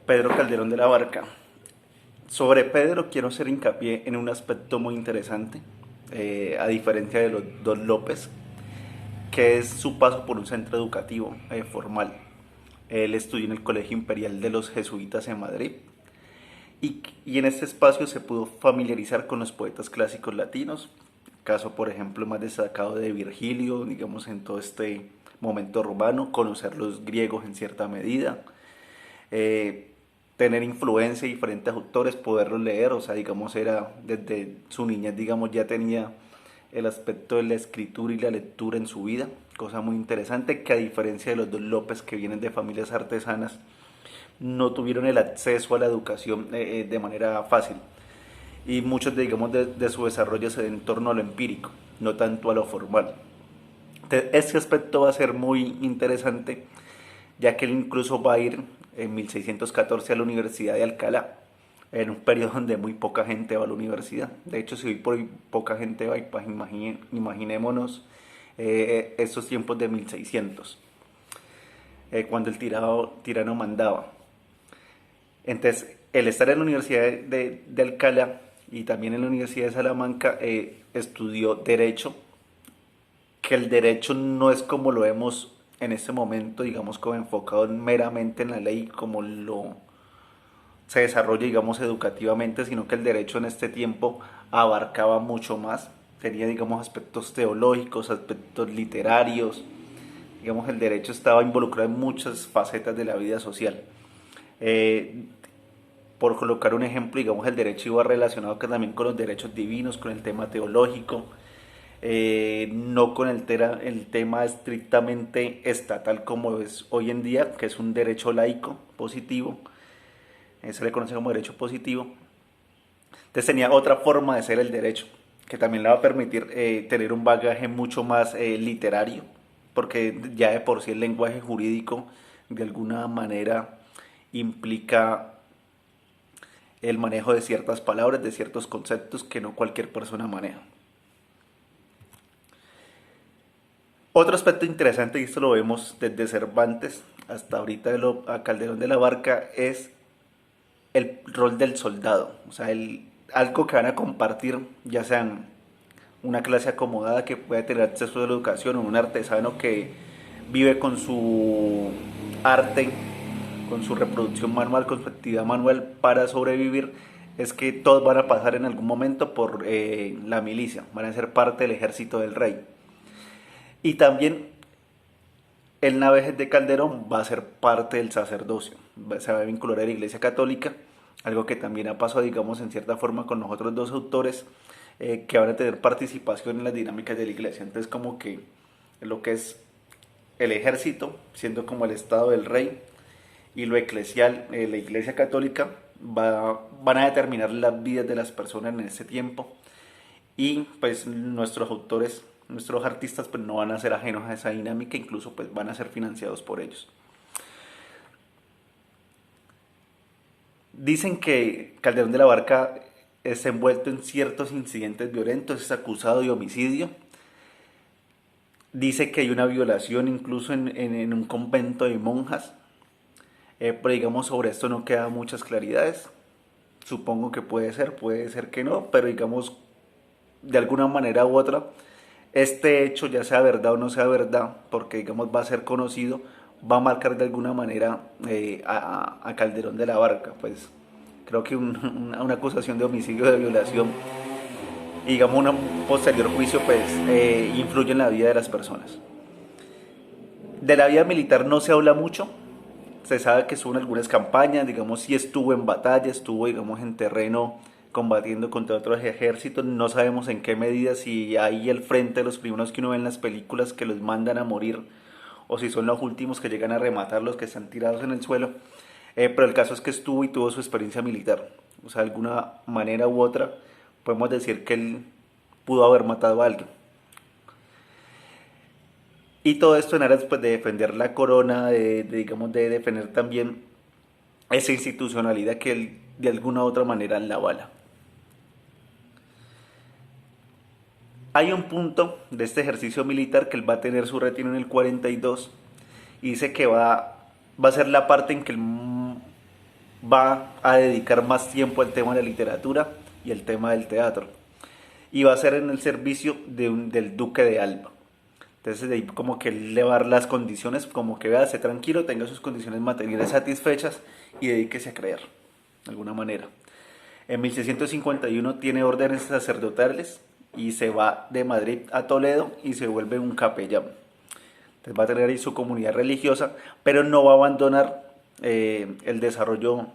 Pedro Calderón de la Barca. Sobre Pedro quiero hacer hincapié en un aspecto muy interesante, a diferencia de los dos López, que es su paso por un centro educativo formal. Él estudió en el Colegio Imperial de los Jesuitas en Madrid y en este espacio se pudo familiarizar con los poetas clásicos latinos, caso por ejemplo más destacado de Virgilio, digamos en todo este momento romano, conocer los griegos en cierta medida, eh, tener influencia de diferentes autores, poderlos leer, o sea, digamos, era desde su niñez, digamos, ya tenía el aspecto de la escritura y la lectura en su vida, cosa muy interesante que a diferencia de los dos López que vienen de familias artesanas, no tuvieron el acceso a la educación de manera fácil y muchos digamos de su desarrollo se da en torno a lo empírico, no tanto a lo formal. Entonces, este aspecto va a ser muy interesante ya que él incluso va a ir en 1614 a la Universidad de Alcalá, en un periodo donde muy poca gente va a la universidad. De hecho, si hoy por hoy poca gente va, pues imaginémonos estos tiempos de 1600, cuando el tirano mandaba. Entonces, el estar en la Universidad de Alcalá y también en la Universidad de Salamanca, estudió Derecho, que el derecho no es como lo vemos en este momento, digamos, como enfocado meramente en la ley, como lo se desarrolla, digamos, educativamente, sino que el derecho en este tiempo abarcaba mucho más. Tenía, digamos, aspectos teológicos, aspectos literarios. Digamos, el derecho estaba involucrado en muchas facetas de la vida social. Eh, por colocar un ejemplo, digamos, el derecho iba relacionado también con los derechos divinos, con el tema teológico, no con el tema estrictamente estatal como es hoy en día, que es un derecho laico positivo, se le conoce como derecho positivo. Entonces tenía otra forma de ser el derecho, que también le va a permitir tener un bagaje mucho más literario, porque ya de por sí el lenguaje jurídico de alguna manera implica el manejo de ciertas palabras, de ciertos conceptos que no cualquier persona maneja. Otro aspecto interesante, y esto lo vemos desde Cervantes hasta ahorita a Calderón de la Barca, es el rol del soldado. O sea, algo que van a compartir, ya sean una clase acomodada que pueda tener acceso a la educación o un artesano que vive con su arte, con su reproducción manual, con su actividad manual para sobrevivir, es que todos van a pasar en algún momento por la milicia, van a ser parte del ejército del rey. Y también el navejez de Calderón va a ser parte del sacerdocio, se va a vincular a la Iglesia Católica, algo que también ha pasado, digamos, en cierta forma con los otros dos autores que van a tener participación en las dinámicas de la Iglesia. Entonces, como que lo que es el ejército, siendo como el estado del rey, y lo eclesial, la Iglesia Católica, van a determinar las vidas de las personas en ese tiempo y pues nuestros autores, nuestros artistas pues no van a ser ajenos a esa dinámica, incluso pues van a ser financiados por ellos. Dicen que Calderón de la Barca es envuelto en ciertos incidentes violentos, es acusado de homicidio. Dice que hay una violación incluso en un convento de monjas, pero digamos sobre esto no quedan muchas claridades. Supongo que puede ser que no, pero digamos de alguna manera u otra, este hecho, ya sea verdad o no sea verdad, porque digamos va a ser conocido, va a marcar de alguna manera a Calderón de la Barca. Pues creo que una acusación de homicidio, de violación, y digamos un posterior juicio, pues influye en la vida de las personas. De la vida militar no se habla mucho, se sabe que estuvo en algunas campañas, digamos, si estuvo en batalla, estuvo, digamos, en terreno combatiendo contra otros ejércitos, no sabemos en qué medida, si hay el frente de los primeros que uno ve en las películas que los mandan a morir, o si son los últimos que llegan a rematar los que están tirados en el suelo, pero el caso es que estuvo y tuvo su experiencia militar, o sea, de alguna manera u otra, podemos decir que él pudo haber matado a alguien. Y todo esto en aras pues, de defender la corona, digamos, de defender también esa institucionalidad que él de alguna u otra manera la avala. Hay un punto de este ejercicio militar que él va a tener su retiro en el 42 y dice que va a ser la parte en que él va a dedicar más tiempo al tema de la literatura y el tema del teatro. Y va a ser en el servicio del duque de Alba. Entonces de ahí como que él le va a dar las condiciones, como que vea, esté tranquilo, tenga sus condiciones materiales satisfechas y dedíquese a creer, de alguna manera. En 1651 tiene órdenes sacerdotales y se va de Madrid a Toledo y se vuelve un capellán. Entonces va a tener ahí su comunidad religiosa, pero no va a abandonar el desarrollo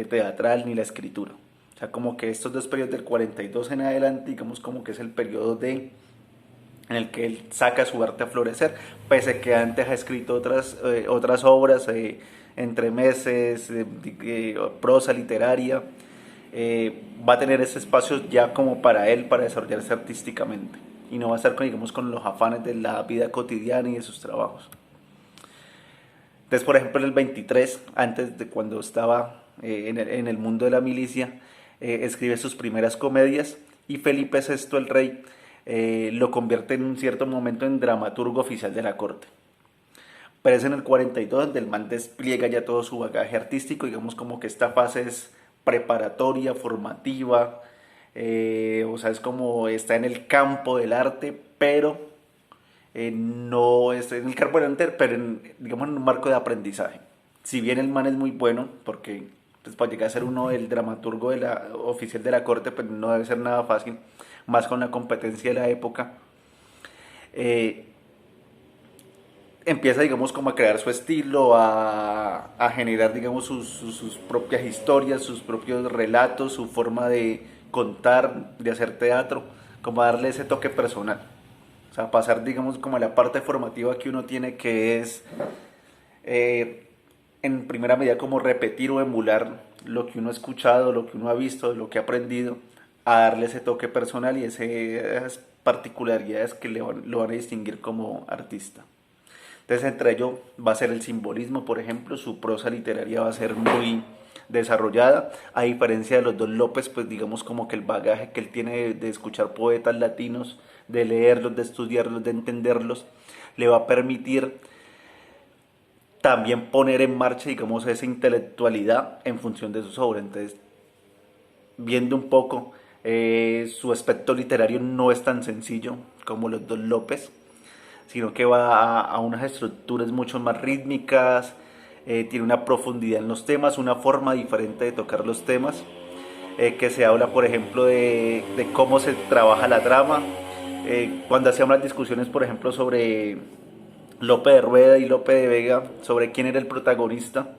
teatral ni la escritura. O sea, como que estos dos periodos del 42 en adelante, digamos como que es el periodo en el que él saca su arte a florecer, pese a que antes ha escrito otras obras, entremeses, prosa literaria, va a tener ese espacio ya como para él, para desarrollarse artísticamente, y no va a estar con, digamos, con los afanes de la vida cotidiana y de sus trabajos. Entonces, por ejemplo, en el 23, antes de cuando estaba en el mundo de la milicia, escribe sus primeras comedias y Felipe VI, el rey, lo convierte en un cierto momento en dramaturgo oficial de la corte. Pero es en el 42 donde el man despliega ya todo su bagaje artístico, digamos como que esta fase es preparatoria, formativa, o sea, es como está en el campo del arte, pero no está en el campo del arte, pero digamos en un marco de aprendizaje. Si bien el man es muy bueno, porque pues, para llegar a ser uno el dramaturgo oficial de la corte, pues no debe ser nada fácil, más con la competencia de la época. Eh, Empieza, digamos, como a crear su estilo, a generar, digamos, sus propias historias, sus propios relatos, su forma de contar, de hacer teatro, como a darle ese toque personal. O sea, pasar, digamos, como a la parte formativa que uno tiene, que es, en primera medida, como repetir o emular lo que uno ha escuchado, lo que uno ha visto, lo que ha aprendido, a darle ese toque personal y esas particularidades que lo van a distinguir como artista. Entonces, entre ello va a ser el simbolismo, por ejemplo, su prosa literaria va a ser muy desarrollada, a diferencia de los dos López, pues digamos como que el bagaje que él tiene de escuchar poetas latinos, de leerlos, de estudiarlos, de entenderlos, le va a permitir también poner en marcha, digamos, esa intelectualidad en función de sus obras. Entonces, viendo un poco, su aspecto literario no es tan sencillo como los dos López, sino que va a unas estructuras mucho más rítmicas, tiene una profundidad en los temas, una forma diferente de tocar los temas, que se habla, por ejemplo, de cómo se trabaja la trama. Cuando hacíamos las discusiones, por ejemplo, sobre Lope de Rueda y Lope de Vega, sobre quién era el protagonista,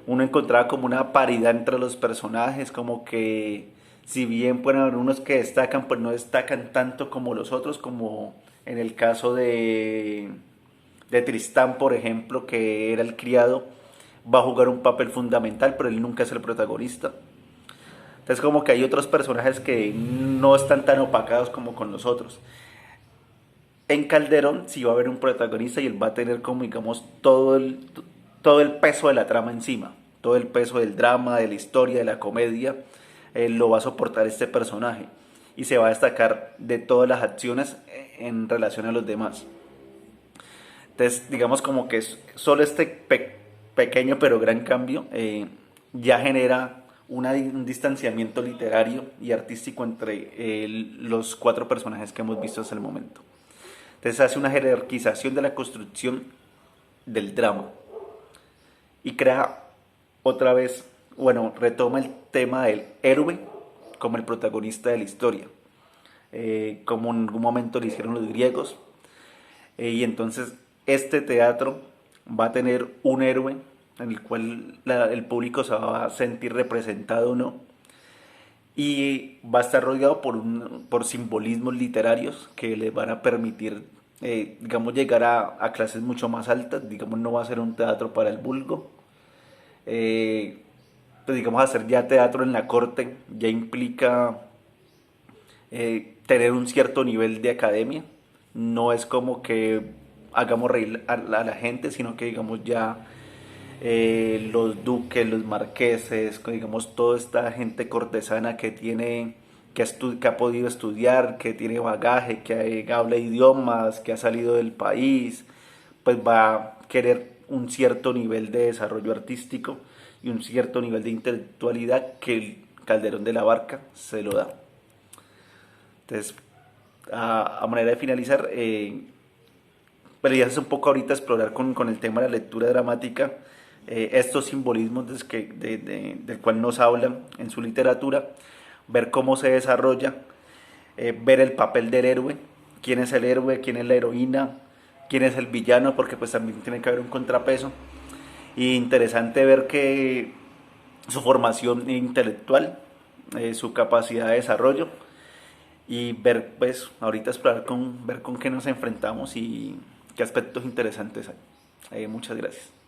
uno encontraba como una paridad entre los personajes, como que si bien pueden haber unos que destacan, pues no destacan tanto como los otros, como en el caso de Tristán, por ejemplo, que era el criado, va a jugar un papel fundamental, pero él nunca es el protagonista. Entonces como que hay otros personajes que no están tan opacados como con los otros. En Calderón sí va a haber un protagonista y él va a tener como digamos todo el peso de la trama encima, todo el peso del drama, de la historia, de la comedia, lo va a soportar este personaje y se va a destacar de todas las acciones en relación a los demás. Entonces digamos como que solo este pequeño pero gran cambio ya genera un distanciamiento literario y artístico entre los cuatro personajes que hemos visto hasta el momento. Entonces hace una jerarquización de la construcción del drama y crea otra vez, bueno, retoma el tema del héroe como el protagonista de la historia, como en algún momento lo hicieron los griegos, y entonces este teatro va a tener un héroe en el cual el público se va a sentir representado o no, y va a estar rodeado por simbolismos literarios que le van a permitir, digamos, llegar a clases mucho más altas. Digamos, no va a ser un teatro para el vulgo. Pues digamos, hacer ya teatro en la corte ya implica tener un cierto nivel de academia. No es como que hagamos reír a la gente, sino que digamos ya los duques, los marqueses, digamos toda esta gente cortesana que tiene, que ha podido estudiar, que tiene bagaje, que habla idiomas, que ha salido del país, pues va a querer un cierto nivel de desarrollo artístico y un cierto nivel de intelectualidad que el Calderón de la Barca se lo da. Entonces, a manera de finalizar, pero ya es un poco ahorita explorar con el tema de la lectura dramática, estos simbolismos del cual nos hablan en su literatura, ver cómo se desarrolla, ver el papel del héroe, quién es el héroe, quién es la heroína, quién es el villano, porque pues también tiene que haber un contrapeso. Y interesante ver que su formación intelectual, su capacidad de desarrollo y ver, pues, ahorita explorar ver con qué nos enfrentamos y qué aspectos interesantes hay. Muchas gracias.